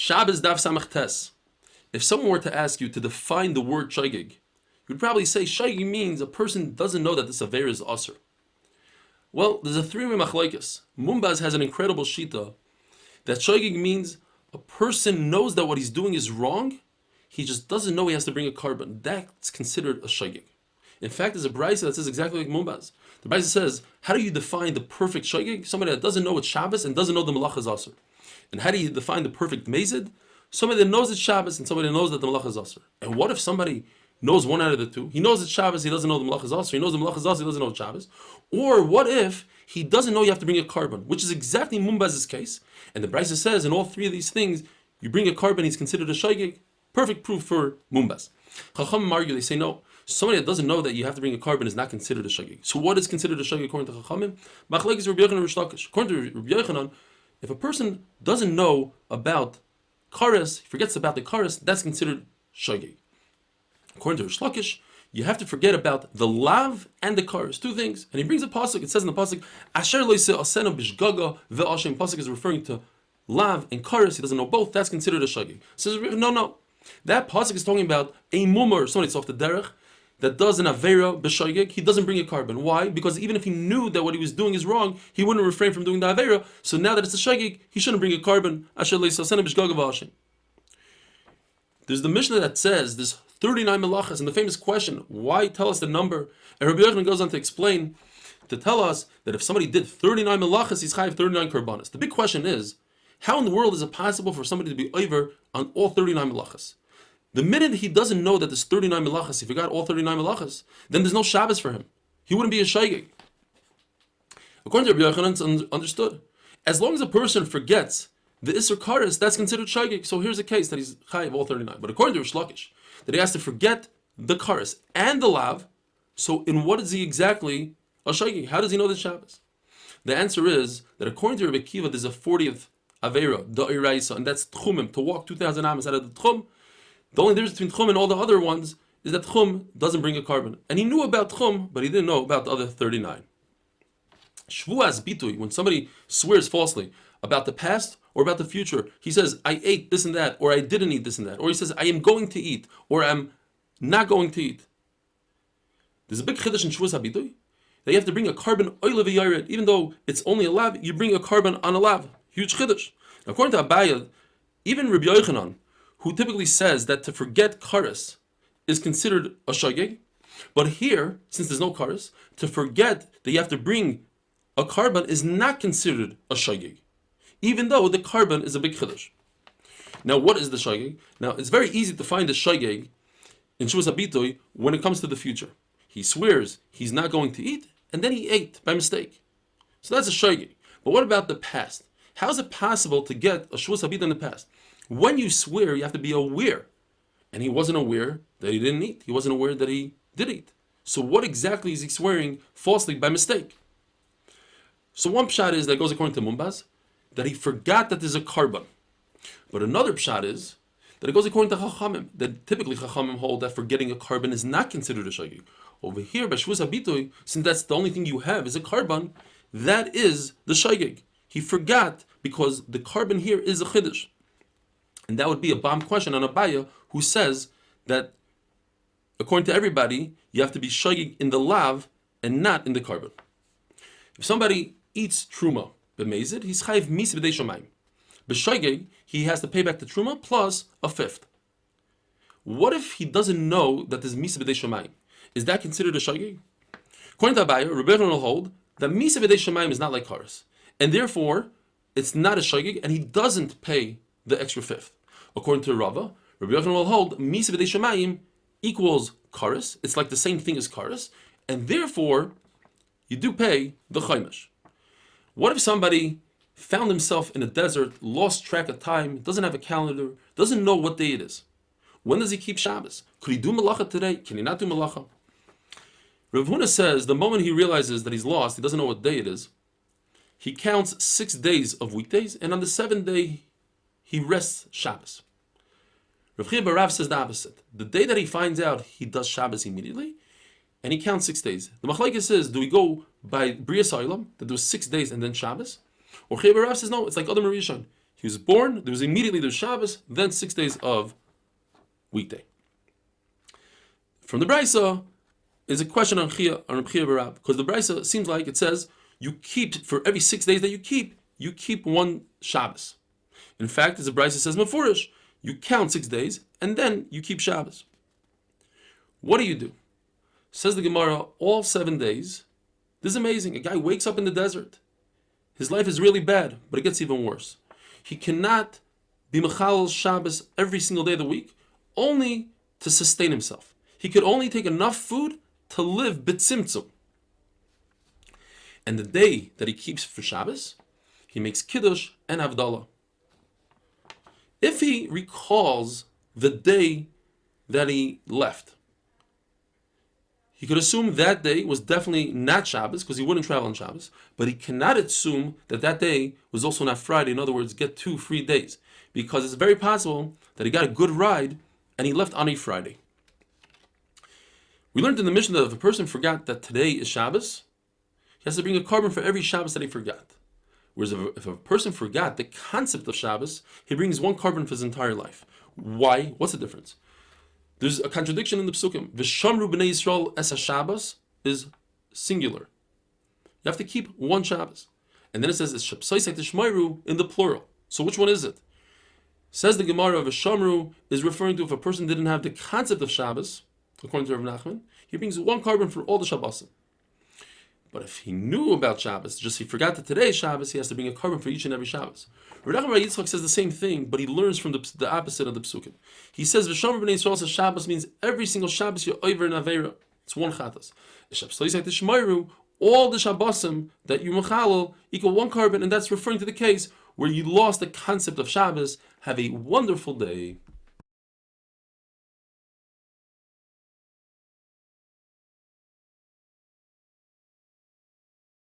Shabbos Daf Samach Tes. If someone were to ask you to define the word shaygig, you'd probably say shaygig means a person doesn't know that this aver is asur. Well, there's a three-way machlokes. Mumbaz has an incredible shita that shaygig means a person knows that what he's doing is wrong, he just doesn't know he has to bring a carbon. That's considered a shaygig. In fact, there's a brayso that says exactly like Mumbaz. The brayso says, how do you define the perfect shaygig? Somebody that doesn't know it's Shabbos and doesn't know the malach is asur. And how do you define the perfect mezid? Somebody that knows it's Shabbos and somebody that knows that the malach is asur. And what if somebody knows one out of the two? He knows it's Shabbos, he doesn't know the malach is asur. He knows the malach is asur, he doesn't know it's Shabbos. Or what if he doesn't know you have to bring a carbon, which is exactly Mumbaz's case. And the brayso says in all three of these things, you bring a carbon, he's considered a shaygig. Perfect proof for Mumbaz. Chachamim argue, they say no. Somebody that doesn't know that you have to bring a carbon is not considered a shaygig. So what is considered a shaygig according to Chachamim? Machlokes Rabbi Yochanan and Rish Lakish. According to Rabbi Yochanan, if a person doesn't know about kares, he forgets about the kares, that's considered shaygig. According to Rish Lakish, you have to forget about the lav and the kares, two things. And he brings a pasuk. It says in the pasuk, Asher lo yiseh asena bishgaga ve'ashem. Pasuk is referring to lav and kares. He doesn't know both. That's considered a shaygig. Says no. That pasuk is talking about a mumar, somebody that's off the derech, that does an avera b'shaygig. He doesn't bring a carbon. Why? Because even if he knew that what he was doing is wrong, he wouldn't refrain from doing the avera. So now that it's a shaygig, he shouldn't bring a carbon. Asher lo yiseh asena bishgaga ve'ashem. There's the Mishnah that says there's 39 melachas, and the famous question, why tell us the number? And Rabbi Yochanan goes on to explain, to tell us that if somebody did 39 melachas, he's chayav 39 karbanos. The big question is, how in the world is it possible for somebody to be over on all 39 melachas? The minute he doesn't know that there's 39 melachas, he forgot all 39 melachas, then there's no Shabbos for him. He wouldn't be a shaygig. According to Rabbi Yochanan, it's understood. As long as a person forgets the Isser Kares, that's considered shaygig. So here's a case that he's chayav all 39. But according to Rish Lakish, that he has to forget the Kares and the Lav, so in what is he exactly a shaygig? How does he know the Shabbos? The answer is that according to Rabbi Kiva, there's a 40th Avera, Da'iraisa, and that's Tchumim, to walk 2,000 amas out of the Tchum. The only difference between Tchum and all the other ones is that Tchum doesn't bring a carbon. And he knew about Tchum, but he didn't know about the other 39. Shvuas bitui, when somebody swears falsely about the past or about the future, he says, I ate this and that, or I didn't eat this and that, or he says, I am going to eat, or I'm not going to eat. There's a big chiddush in Shvuas bitui that you have to bring a carbon oil of a yared, even though it's only a lav, you bring a carbon on a lav. Huge chiddush. According to Abaye, even Rabbi Yochanan, who typically says that to forget kares is considered a shaygig, but here, since there's no kares, to forget that you have to bring a carbon is not considered a shaygig, even though the carbon is a big chiddush. Now, what is the shaygig? Now, it's very easy to find the shaygig in Shvuas Habitui when it comes to the future. He swears he's not going to eat, and then he ate by mistake. So that's a shaygig. But what about the past? How is it possible to get a Shvuas Habitui in the past? When you swear, you have to be aware. And he wasn't aware that he didn't eat. He wasn't aware that he did eat. So what exactly is he swearing falsely by mistake? So one pshat is that goes according to Mumbaz, that he forgot that there's a carbon. But another pshat is that it goes according to Chachamim, that typically Chachamim hold that forgetting a carbon is not considered a shaygig. Over here, by Shvuas Habitui, since that's the only thing you have is a carbon, that is the shaygig. He forgot because the carbon here is a chiddush. And that would be a bomb question on Abaye, who says that according to everybody, you have to be shaygig in the lav and not in the carbon. If somebody eats truma b'mezid, he's chayiv misa b'dei shamayim. B'shaygig, he has to pay back the truma plus a fifth. What if he doesn't know that there's misa b'dei shamayim? Is that considered a shaygig? According to Abaye, Rabbi Yochanan will hold that misa b'dei shamayim is not like kares, and therefore it's not a shaygig, and he doesn't pay the extra fifth. According to Rava, Rabbi Yochanan will hold misa b'dei shamayim equals kares. It's like the same thing as kares, and therefore you do pay the chaymesh. What if somebody found himself in a desert, lost track of time, doesn't have a calendar, doesn't know what day it is? When does he keep Shabbos? Could he do malacha today? Can he not do malacha? Rav Huna says the moment he realizes that he's lost, he doesn't know what day it is, he counts 6 days of weekdays, and on the 7th day, he rests Shabbos. Rav Chia Barav says the opposite. The day that he finds out, he does Shabbos immediately, and he counts 6 days. The Machlokes says, do we go by Brias Olam, that there was 6 days and then Shabbos? Or Chia Barav says, no, it's like Adam Rishon. He was born, there was immediately Shabbos, then 6 days of weekday. From the Brisa is a question on Chia Barab, because the Brisa seems like it says you keep, for every 6 days that you keep one Shabbos. In fact, as the Brisa says Mefurish, you count 6 days and then you keep Shabbos. What do? Says the Gemara, all 7 days. This is amazing. A guy wakes up in the desert. His life is really bad, but it gets even worse. He cannot be Mechalel Shabbos every single day of the week, only to sustain himself. He could only take enough food to live b'tzimtzum. And the day that he keeps for Shabbos, he makes Kiddush and Havdalah. If he recalls the day that he left, he could assume that day was definitely not Shabbos because he wouldn't travel on Shabbos, but he cannot assume that that day was also not Friday. In other words, get 2 free days, because it's very possible that he got a good ride and he left on a Friday. We learned in the Mishnah that if a person forgot that today is Shabbos, he has to bring a carbon for every Shabbos that he forgot. Whereas if a person forgot the concept of Shabbos, he brings 1 carbon for his entire life. Why? What's the difference? There's a contradiction in the Psukim. V'shamru b'nei Yisrael es ha-Shabbos is singular. You have to keep 1 Shabbos. And then it says it's Shabbos Tishmairu in the plural. So which one is it? Says the Gemara, V'shamru is referring to if a person didn't have the concept of Shabbos, according to Rav Nachman, he brings 1 carbon for all the Shabbosim. But if he knew about Shabbos, just he forgot that today is Shabbos, he has to bring a carbon for each and every Shabbos. Rav Nachman Yitzchak says the same thing, but he learns from the opposite of the Psukim. He says, V'shamru b'nei Yisrael says Shabbos means every single Shabbos you're over in Aveira. It's 1 chatas. All the Shabbosim that you mechalel equal 1 carbon, and that's referring to the case where you lost the concept of Shabbos. Have a wonderful day.